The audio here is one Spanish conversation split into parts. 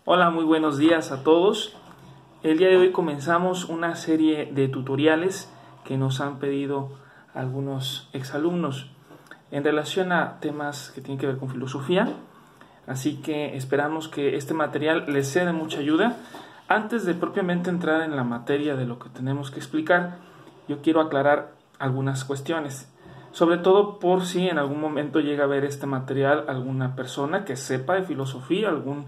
Hola, muy buenos días a todos. El día de hoy comenzamos una serie de tutoriales que nos han pedido algunos exalumnos en relación a temas que tienen que ver con filosofía. Así que esperamos que este material les sea de mucha ayuda. Antes de propiamente entrar en la materia de lo que tenemos que explicar, yo quiero aclarar algunas cuestiones. Sobre todo por si en algún momento llega a ver este material alguna persona que sepa de filosofía, algún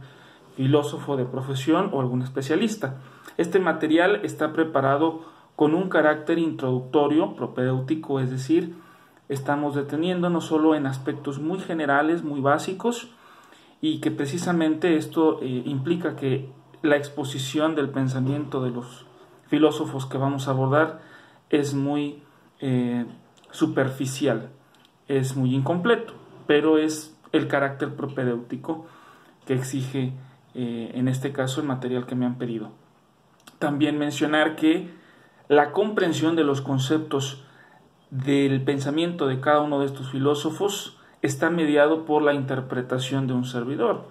filósofo de profesión o algún especialista. Este material está preparado con un carácter introductorio, propedéutico, es decir, estamos deteniéndonos solo en aspectos muy generales, muy básicos, y que precisamente esto implica que la exposición del pensamiento de los filósofos que vamos a abordar es muy superficial, es muy incompleto, pero es el carácter propedéutico que exige en este caso el material que me han pedido. También mencionar que la comprensión de los conceptos del pensamiento de cada uno de estos filósofos está mediado por la interpretación de un servidor.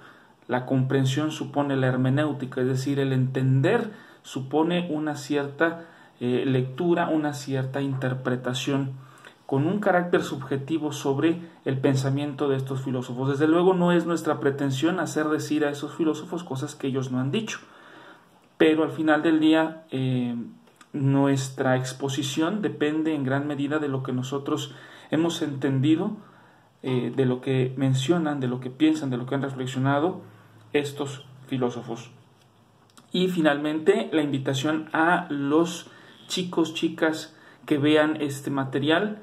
La comprensión supone la hermenéutica, es decir, el entender supone una cierta lectura, una cierta interpretación con un carácter subjetivo sobre el pensamiento de estos filósofos. Desde luego no es nuestra pretensión hacer decir a esos filósofos cosas que ellos no han dicho, pero al final del día nuestra exposición depende en gran medida de lo que nosotros hemos entendido, de lo que mencionan, de lo que piensan, de lo que han reflexionado estos filósofos. Y finalmente la invitación a los chicos, chicas que vean este material.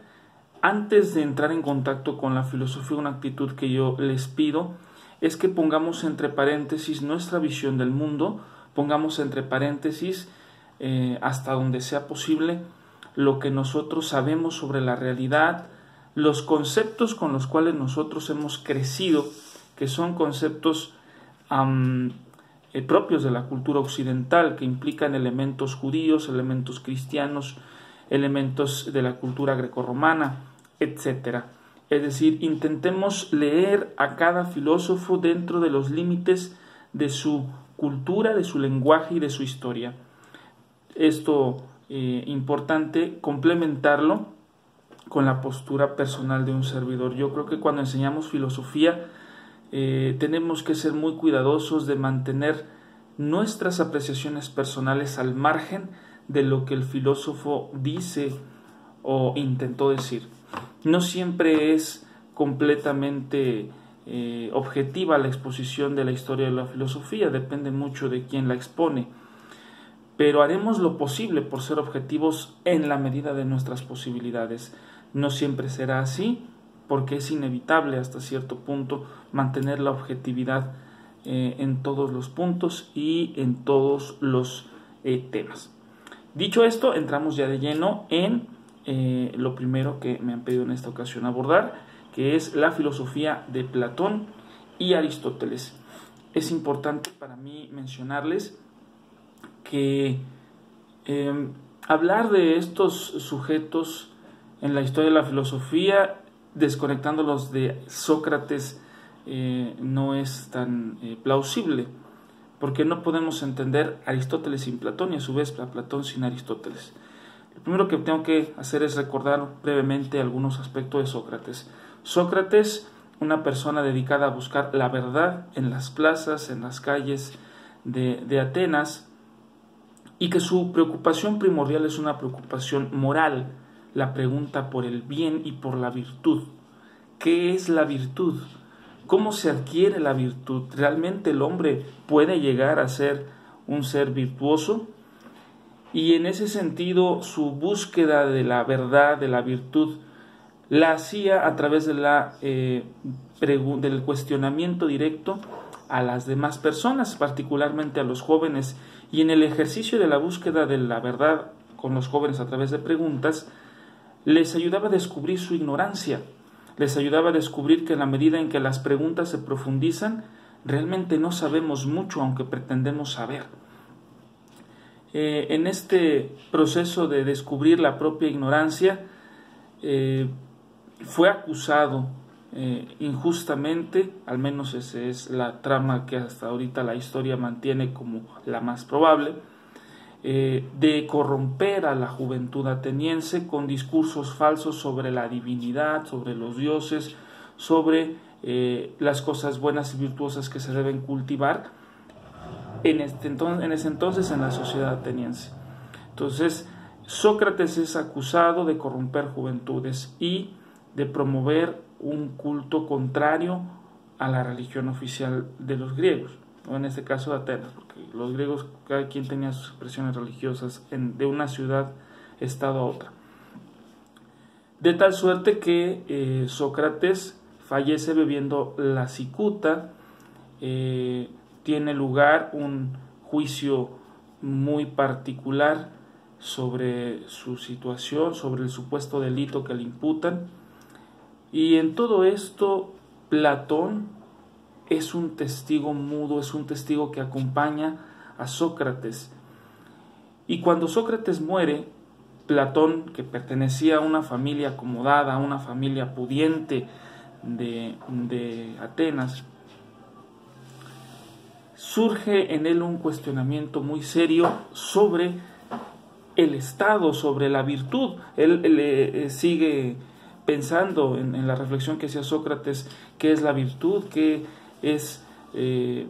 Antes de entrar en contacto con la filosofía, una actitud que yo les pido es que pongamos entre paréntesis nuestra visión del mundo, pongamos entre paréntesis hasta donde sea posible lo que nosotros sabemos sobre la realidad, los conceptos con los cuales nosotros hemos crecido, que son conceptos propios de la cultura occidental, que implican elementos judíos, elementos cristianos, elementos de la cultura grecorromana, etcétera. Es decir, intentemos leer a cada filósofo dentro de los límites de su cultura, de su lenguaje y de su historia. Esto importante complementarlo con la postura personal de un servidor. Yo creo que cuando enseñamos filosofía tenemos que ser muy cuidadosos de mantener nuestras apreciaciones personales al margen de lo que el filósofo dice o intentó decir. No siempre es completamente objetiva la exposición de la historia de la filosofía, depende mucho de quién la expone, pero haremos lo posible por ser objetivos en la medida de nuestras posibilidades. No siempre será así, porque es inevitable hasta cierto punto mantener la objetividad en todos los puntos y en todos los temas. Dicho esto, entramos ya de lleno en lo primero que me han pedido en esta ocasión abordar, que es la filosofía de Platón y Aristóteles. Es importante para mí mencionarles que hablar de estos sujetos en la historia de la filosofía, desconectándolos de Sócrates, no es tan plausible, porque no podemos entender a Aristóteles sin Platón y a su vez a Platón sin Aristóteles. Lo primero que tengo que hacer es recordar brevemente algunos aspectos de Sócrates. Sócrates, una persona dedicada a buscar la verdad en las plazas, en las calles de Atenas, y que su preocupación primordial es una preocupación moral, la pregunta por el bien y por la virtud. ¿Qué es la virtud? ¿Cómo se adquiere la virtud? ¿Realmente el hombre puede llegar a ser un ser virtuoso? Y en ese sentido, su búsqueda de la verdad, de la virtud, la hacía a través de del cuestionamiento directo a las demás personas, particularmente a los jóvenes, y en el ejercicio de la búsqueda de la verdad con los jóvenes a través de preguntas, les ayudaba a descubrir su ignorancia, les ayudaba a descubrir que en la medida en que las preguntas se profundizan, realmente no sabemos mucho, aunque pretendemos saber. En este proceso de descubrir la propia ignorancia, fue acusado injustamente, al menos esa es la trama que hasta ahorita la historia mantiene como la más probable, de corromper a la juventud ateniense con discursos falsos sobre la divinidad, sobre los dioses, sobre las cosas buenas y virtuosas que se deben cultivar en ese entonces en la sociedad ateniense. Entonces, Sócrates es acusado de corromper juventudes y de promover un culto contrario a la religión oficial de los griegos, o en este caso de Atenas, porque los griegos cada quien tenía sus expresiones religiosas de una ciudad-estado a otra. De tal suerte que Sócrates fallece bebiendo la cicuta. Tiene lugar un juicio muy particular sobre su situación, sobre el supuesto delito que le imputan, y en todo esto Platón es un testigo mudo, es un testigo que acompaña a Sócrates. Y cuando Sócrates muere, Platón, que pertenecía a una familia acomodada, a una familia pudiente de Atenas, surge en él un cuestionamiento muy serio sobre el Estado, sobre la virtud. Él sigue pensando en la reflexión que hacía Sócrates, qué es la virtud, qué es el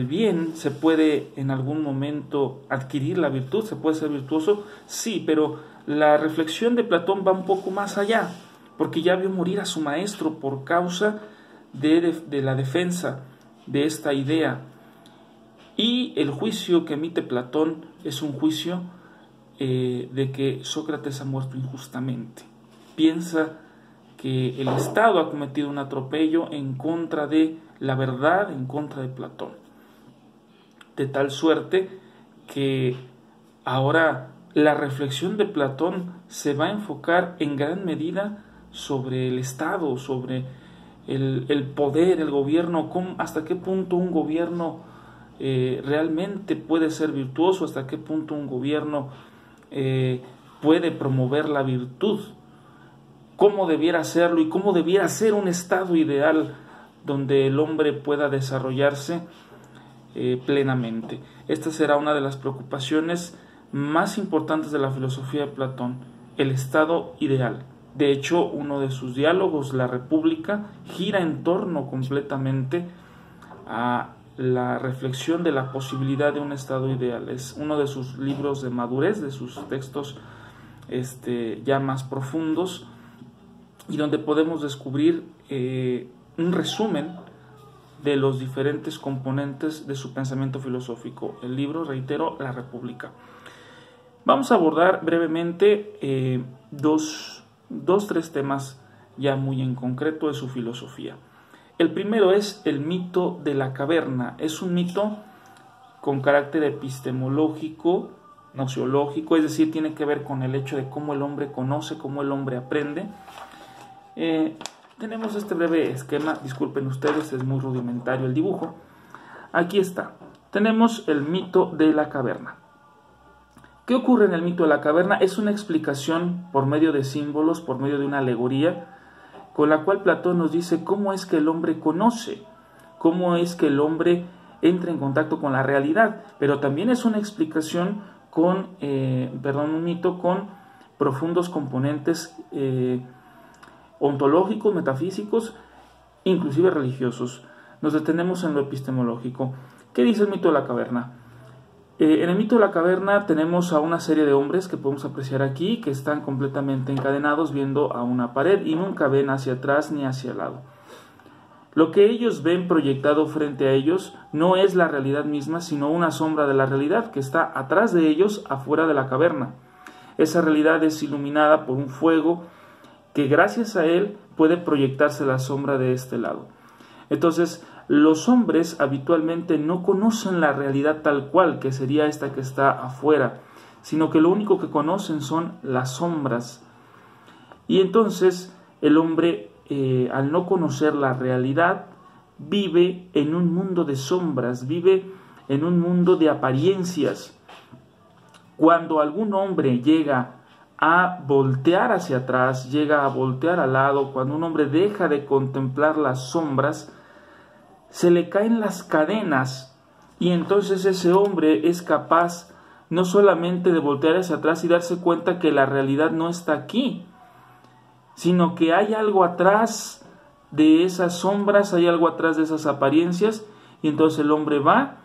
bien. ¿Se puede en algún momento adquirir la virtud? ¿Se puede ser virtuoso? Sí, pero la reflexión de Platón va un poco más allá, porque ya vio morir a su maestro por causa de la defensa de esta idea. Y el juicio que emite Platón es un juicio de que Sócrates ha muerto injustamente. Piensa que el Estado ha cometido un atropello en contra de la verdad, en contra de Platón. De tal suerte que ahora la reflexión de Platón se va a enfocar en gran medida sobre el Estado, sobre el poder, el gobierno, hasta qué punto un gobierno realmente puede ser virtuoso, hasta qué punto un gobierno puede promover la virtud, cómo debiera hacerlo y cómo debiera ser un estado ideal donde el hombre pueda desarrollarse plenamente. Esta será una de las preocupaciones más importantes de la filosofía de Platón, el estado ideal. De hecho, uno de sus diálogos, La República, gira en torno completamente a la reflexión de la posibilidad de un estado ideal. Es uno de sus libros de madurez, de sus textos ya más profundos, y donde podemos descubrir un resumen de los diferentes componentes de su pensamiento filosófico. El libro, reitero, La República. Vamos a abordar brevemente tres temas ya muy en concreto de su filosofía. El primero es el mito de la caverna. Es un mito con carácter epistemológico, gnoseológico, es decir, tiene que ver con el hecho de cómo el hombre conoce, cómo el hombre aprende. Tenemos este breve esquema, disculpen ustedes, es muy rudimentario el dibujo. Aquí está, tenemos el mito de la caverna. ¿Qué ocurre en el mito de la caverna? Es una explicación por medio de símbolos, por medio de una alegoría, con la cual Platón nos dice cómo es que el hombre conoce, cómo es que el hombre entra en contacto con la realidad, pero también es una explicación un mito con profundos componentes ontológicos, metafísicos, inclusive religiosos. Nos detenemos en lo epistemológico. ¿Qué dice el mito de la caverna? En el mito de la caverna tenemos a una serie de hombres que podemos apreciar aquí, que están completamente encadenados viendo a una pared y nunca ven hacia atrás ni hacia el lado. Lo que ellos ven proyectado frente a ellos no es la realidad misma, sino una sombra de la realidad que está atrás de ellos, afuera de la caverna. Esa realidad es iluminada por un fuego que gracias a él puede proyectarse la sombra de este lado. Entonces, los hombres habitualmente no conocen la realidad tal cual, que sería esta que está afuera, sino que lo único que conocen son las sombras. Y entonces el hombre, al no conocer la realidad, vive en un mundo de sombras, vive en un mundo de apariencias. Cuando algún hombre llega a voltear hacia atrás, llega a voltear al lado, cuando un hombre deja de contemplar las sombras, se le caen las cadenas y entonces ese hombre es capaz no solamente de voltear hacia atrás y darse cuenta que la realidad no está aquí, sino que hay algo atrás de esas sombras, hay algo atrás de esas apariencias, y entonces el hombre va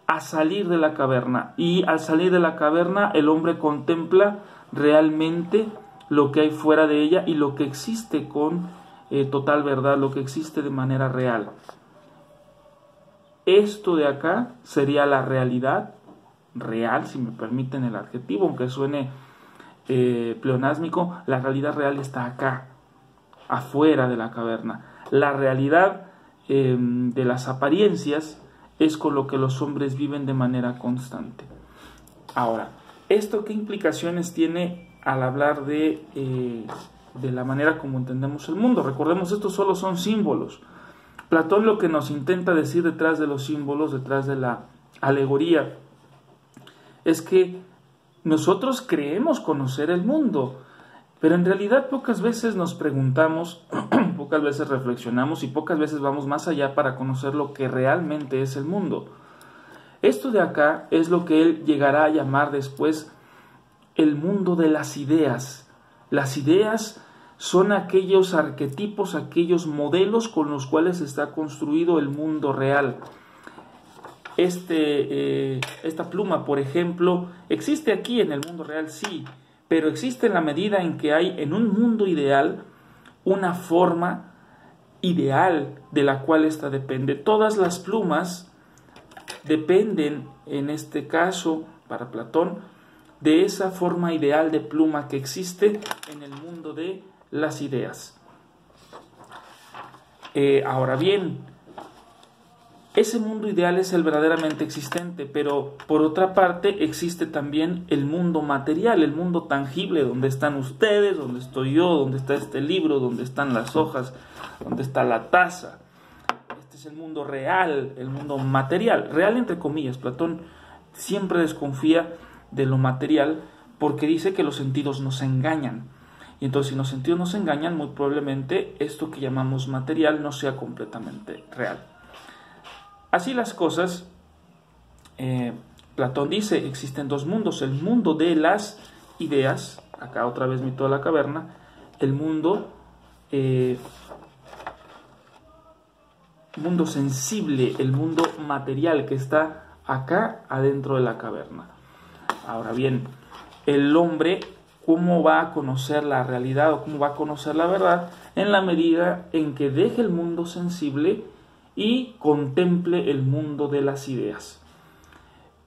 a salir de la caverna, y al salir de la caverna el hombre contempla realmente lo que hay fuera de ella y lo que existe con total verdad, lo que existe de manera real. Esto de acá sería la realidad real, si me permiten el adjetivo, aunque suene pleonásmico. La realidad real está acá, afuera de la caverna. La realidad de las apariencias es con lo que los hombres viven de manera constante. Ahora, ¿esto qué implicaciones tiene al hablar de la manera como entendemos el mundo? Recordemos, estos solo son símbolos. Platón lo que nos intenta decir detrás de los símbolos, detrás de la alegoría, es que nosotros creemos conocer el mundo, pero en realidad pocas veces nos preguntamos, pocas veces reflexionamos y pocas veces vamos más allá para conocer lo que realmente es el mundo. Esto de acá es lo que él llegará a llamar después el mundo de las ideas. Las ideas son aquellos arquetipos, aquellos modelos con los cuales está construido el mundo real. Esta pluma, por ejemplo, existe aquí en el mundo real, sí, pero existe en la medida en que hay en un mundo ideal una forma ideal de la cual ésta depende. Todas las plumas dependen, en este caso, para Platón, de esa forma ideal de pluma que existe en el mundo de las ideas. Ahora bien, ese mundo ideal es el verdaderamente existente, pero por otra parte existe también el mundo material, el mundo tangible, donde están ustedes, donde estoy yo, donde está este libro, donde están las hojas, donde está la taza. Este es el mundo real, el mundo material, real entre comillas. Platón siempre desconfía de lo material porque dice que los sentidos nos engañan. Y entonces, si los sentidos nos engañan, muy probablemente esto que llamamos material no sea completamente real. Así las cosas, Platón dice, existen dos mundos: el mundo de las ideas, acá otra vez mito de la caverna, el mundo sensible, el mundo material que está acá adentro de la caverna. Ahora bien, el hombre, ¿cómo va a conocer la realidad o cómo va a conocer la verdad? En la medida en que deje el mundo sensible y contemple el mundo de las ideas.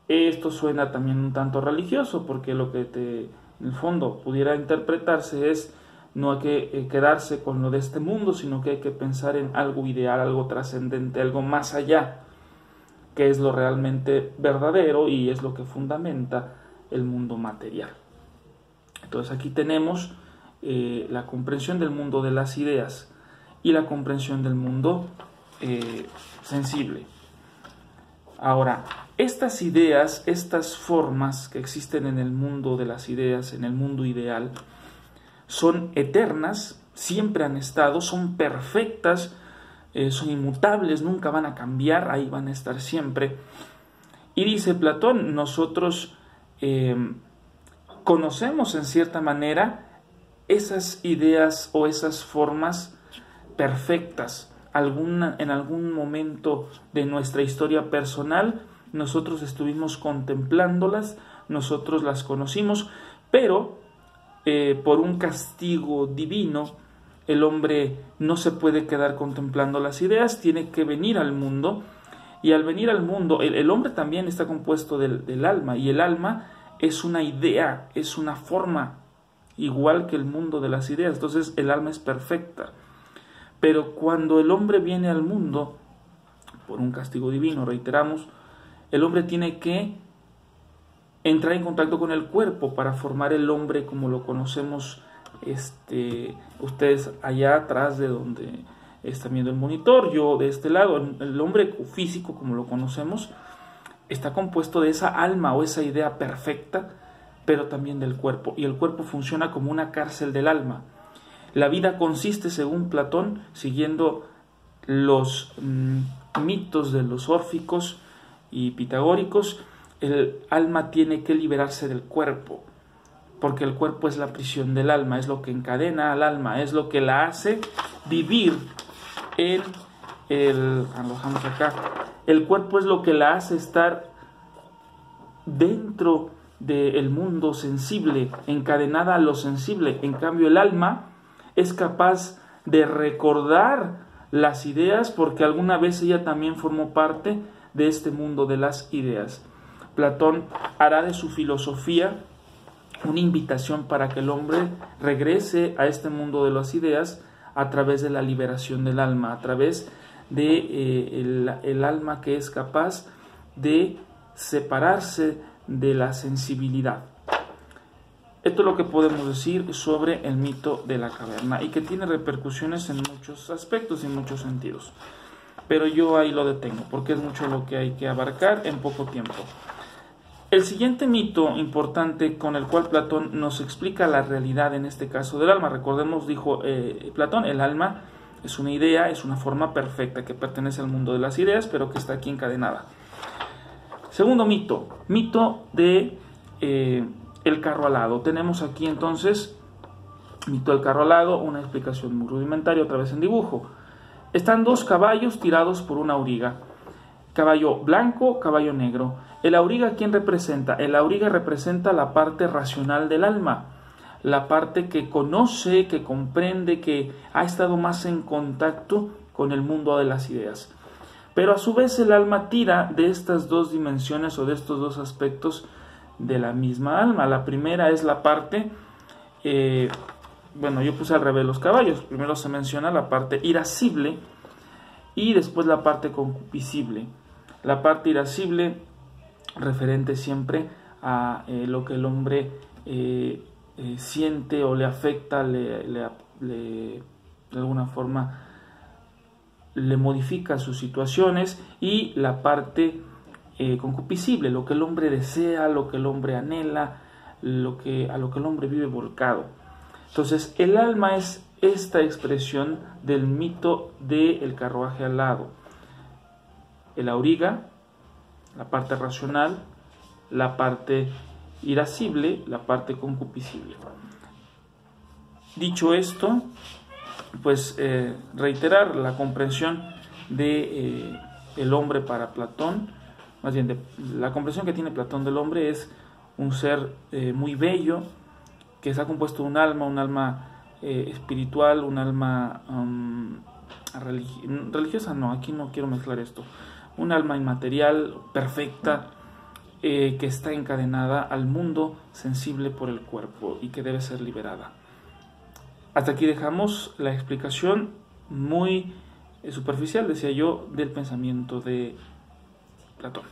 Esto suena también un tanto religioso, porque lo que en el fondo pudiera interpretarse es: no hay que quedarse con lo de este mundo, sino que hay que pensar en algo ideal, algo trascendente, algo más allá, que es lo realmente verdadero y es lo que fundamenta el mundo material. Entonces aquí tenemos la comprensión del mundo de las ideas y la comprensión del mundo sensible. Ahora, estas ideas, estas formas que existen en el mundo de las ideas, en el mundo ideal, son eternas, siempre han estado, son perfectas, son inmutables, nunca van a cambiar, ahí van a estar siempre. Y dice Platón, nosotros conocemos en cierta manera esas ideas o esas formas perfectas. En algún momento de nuestra historia personal nosotros estuvimos contemplándolas, nosotros las conocimos, pero por un castigo divino el hombre no se puede quedar contemplando las ideas, tiene que venir al mundo. Y al venir al mundo, el hombre también está compuesto del alma, y el alma es una idea, es una forma, igual que el mundo de las ideas. Entonces el alma es perfecta. Pero cuando el hombre viene al mundo, por un castigo divino, reiteramos, el hombre tiene que entrar en contacto con el cuerpo para formar el hombre como lo conocemos. Ustedes allá atrás de donde están viendo el monitor, yo de este lado. El hombre físico como lo conocemos está compuesto de esa alma o esa idea perfecta, pero también del cuerpo, y el cuerpo funciona como una cárcel del alma. La vida consiste, según Platón, siguiendo los mitos de los órficos y pitagóricos, el alma tiene que liberarse del cuerpo, porque el cuerpo es la prisión del alma, es lo que encadena al alma, es lo que la hace vivir en alojamos acá. El cuerpo es lo que la hace estar dentro del mundo sensible, encadenada a lo sensible. En cambio, el alma es capaz de recordar las ideas porque alguna vez ella también formó parte de este mundo de las ideas. Platón hará de su filosofía una invitación para que el hombre regrese a este mundo de las ideas a través de la liberación del alma, a través de el alma que es capaz de separarse de la sensibilidad. Esto es lo que podemos decir sobre el mito de la caverna y que tiene repercusiones en muchos aspectos y en muchos sentidos. Pero yo ahí lo detengo porque es mucho lo que hay que abarcar en poco tiempo. El siguiente mito importante con el cual Platón nos explica la realidad, en este caso del alma. Recordemos, dijo Platón, el alma es una idea, es una forma perfecta que pertenece al mundo de las ideas, pero que está aquí encadenada. Segundo mito, mito de el carro alado. Tenemos aquí entonces, mito del carro alado, una explicación muy rudimentaria, otra vez en dibujo. Están dos caballos tirados por una auriga. Caballo blanco, caballo negro. ¿El auriga quién representa? El auriga representa la parte racional del alma, la parte que conoce, que comprende, que ha estado más en contacto con el mundo de las ideas. Pero a su vez el alma tira de estas dos dimensiones o de estos dos aspectos de la misma alma. La primera es la parte, yo puse al revés los caballos. Primero se menciona la parte irascible y después la parte concupiscible. La parte irascible referente siempre a lo que el hombre siente o le afecta, de alguna forma le modifica sus situaciones, y la parte concupiscible, lo que el hombre desea, lo que el hombre anhela, a lo que el hombre vive volcado. Entonces el alma es esta expresión del mito del carruaje alado. El auriga, la parte racional, la parte irascible, la parte concupiscible. Dicho esto, pues reiterar la comprensión de el hombre para Platón, más bien la comprensión que tiene Platón del hombre es un ser muy bello, que está compuesto de un alma espiritual, un alma religiosa, no, aquí no quiero mezclar esto, un alma inmaterial, perfecta, que está encadenada al mundo sensible por el cuerpo y que debe ser liberada. Hasta aquí dejamos la explicación muy superficial, decía yo, del pensamiento de Platón.